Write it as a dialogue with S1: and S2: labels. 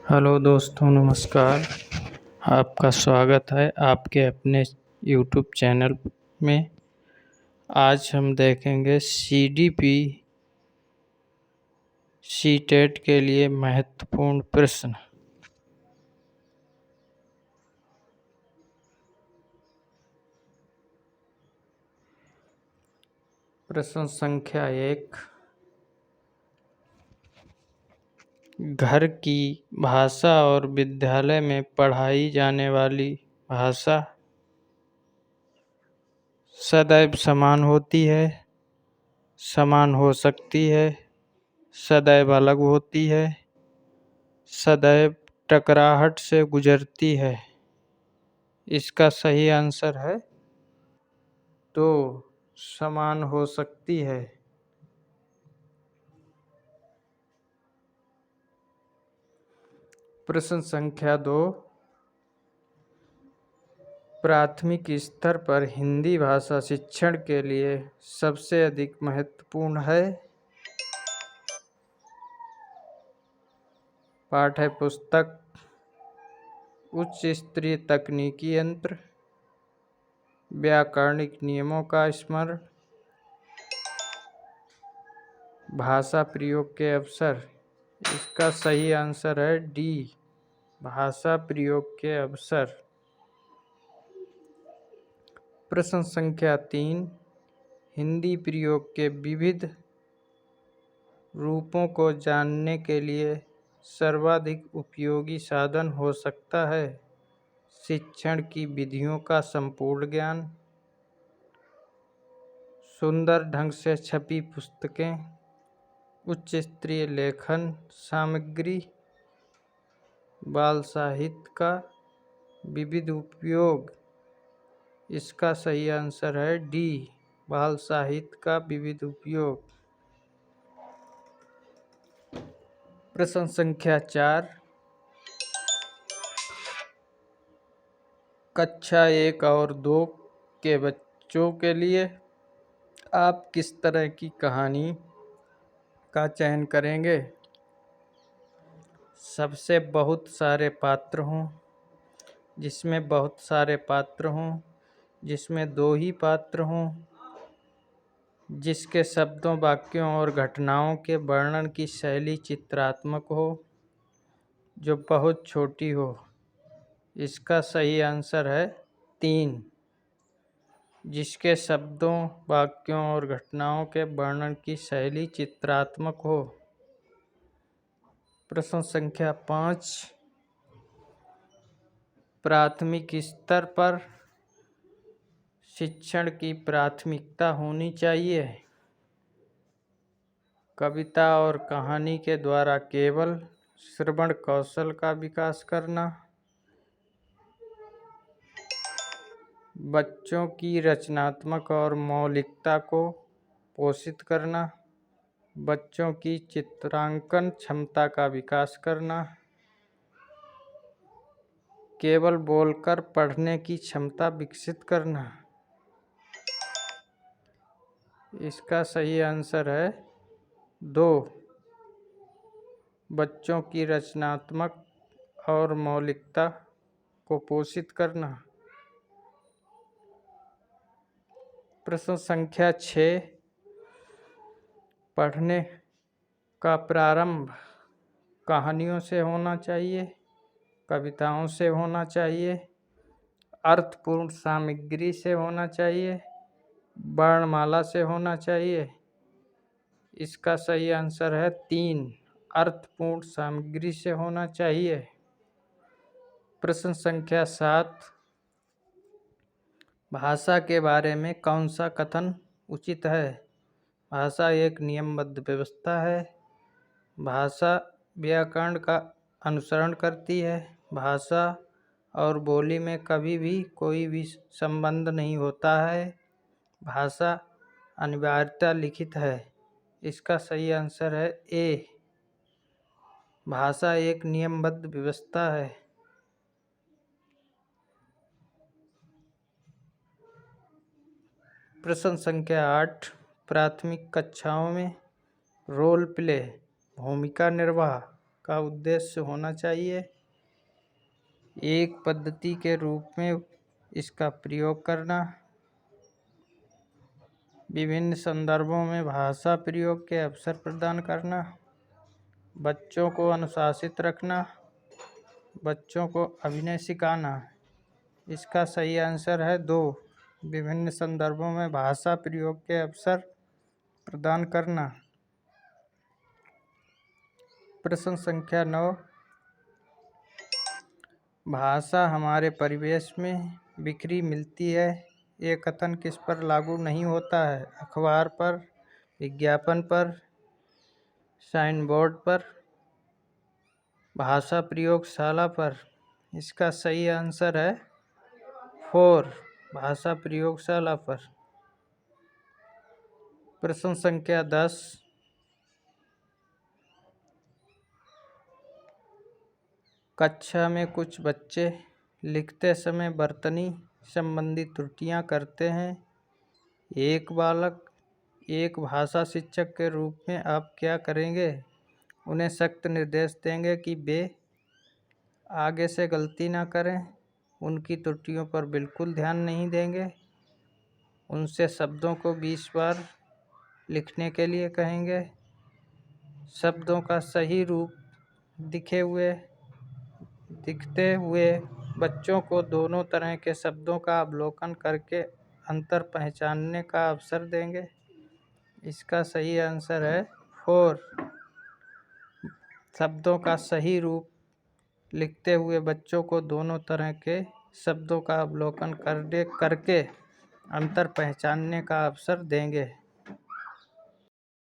S1: Hello दोस्तों, नमस्कार। आपका स्वागत है आपके अपने यूट्यूब चैनल में। आज हम देखेंगे सीडीपी सीटेट के लिए महत्वपूर्ण प्रश्न। प्रश्न संख्या 1। घर की भाषा और विद्यालय में पढ़ाई जाने वाली भाषा सदैव समान होती है, समान हो सकती है, सदैव अलग होती है, सदैव टकराहट से गुजरती है। इसका सही आंसर है तो समान हो सकती है। प्रश्न संख्या 2। प्राथमिक स्तर पर हिंदी भाषा शिक्षण के लिए सबसे अधिक महत्वपूर्ण है। पाठ्य पुस्तक, उच्च स्तरीय तकनीकी यंत्र, व्याकरणिक नियमों का स्मरण, भाषा प्रयोग के अवसर। इसका सही आंसर है डी, भाषा प्रयोग के अवसर। प्रश्न संख्या 3। हिंदी प्रयोग के विविध रूपों को जानने के लिए सर्वाधिक उपयोगी साधन हो सकता है। शिक्षण की विधियों का संपूर्ण ज्ञान, सुंदर ढंग से छपी पुस्तकें, उच्च स्तरीय लेखन सामग्री, बाल साहित्य का विविध उपयोग। इसका सही आंसर है डी, बाल साहित्य का विविध उपयोग। प्रश्न संख्या 4। कक्षा 1 और 2 के बच्चों के लिए आप किस तरह की कहानी का चयन करेंगे? सबसे बहुत सारे पात्र हों, जिसमें बहुत सारे पात्र हों, जिसमें 2 ही पात्र हों, जिसके शब्दों, वाक्यों और घटनाओं के वर्णन की शैली चित्रात्मक हो, जो बहुत छोटी हो। इसका सही आंसर है 3, जिसके शब्दों, वाक्यों और घटनाओं के वर्णन की शैली चित्रात्मक हो। प्रश्न संख्या 5। प्राथमिक स्तर पर शिक्षण की प्राथमिकता होनी चाहिए। कविता और कहानी के द्वारा केवल श्रवण कौशल का विकास करना, बच्चों की रचनात्मक और मौलिकता को पोषित करना, बच्चों की चित्रांकन क्षमता का विकास करना, केवल बोलकर पढ़ने की क्षमता विकसित करना। इसका सही आंसर है 2, बच्चों की रचनात्मक और मौलिकता को पोषित करना। प्रश्न संख्या 6। पढ़ने का प्रारंभ कहानियों से होना चाहिए, कविताओं से होना चाहिए, अर्थपूर्ण सामग्री से होना चाहिए, वर्णमाला से होना चाहिए। इसका सही आंसर है 3, अर्थपूर्ण सामग्री से होना चाहिए। प्रश्न संख्या 7। भाषा के बारे में कौन सा कथन उचित है? भाषा एक नियमबद्ध व्यवस्था है, भाषा व्याकरण का अनुसरण करती है, भाषा और बोली में कभी भी कोई भी संबंध नहीं होता है, भाषा अनिवार्यता लिखित है। इसका सही आंसर है ए, भाषा एक नियमबद्ध व्यवस्था है। प्रश्न संख्या 8। प्राथमिक कक्षाओं में रोल प्ले, भूमिका निर्वाह का उद्देश्य होना चाहिए। एक पद्धति के रूप में इसका प्रयोग करना। विभिन्न संदर्भों में भाषा प्रयोग के अवसर प्रदान करना। बच्चों को अनुशासित रखना। बच्चों को अभिनय सिखाना। इसका सही आंसर है 2। विभिन्न संदर्भों में भाषा प्रयोग के अवसर प्रदान करना। प्रश्न संख्या 9। भाषा हमारे परिवेश में बिखरी मिलती है। ये कथन किस पर लागू नहीं होता है? अखबार पर, विज्ञापन पर, साइन बोर्ड पर, भाषा प्रयोगशाला पर। इसका सही आंसर है 4, भाषा प्रयोगशाला पर। प्रश्न संख्या 10। कक्षा में कुछ बच्चे लिखते समय वर्तनी संबंधी त्रुटियां करते हैं। एक बालक, एक भाषा शिक्षक के रूप में आप क्या करेंगे? उन्हें सख्त निर्देश देंगे कि वे आगे से गलती ना करें। उनकी त्रुटियों पर बिल्कुल ध्यान नहीं देंगे। उनसे शब्दों को 20 बार लिखने के लिए कहेंगे। शब्दों का सही रूप दिखते हुए बच्चों को दोनों तरह के शब्दों का अवलोकन करके अंतर पहचानने का अवसर देंगे। इसका सही आंसर है 4। शब्दों का सही रूप लिखते हुए बच्चों को दोनों तरह के शब्दों का अवलोकन करके अंतर पहचानने का अवसर देंगे।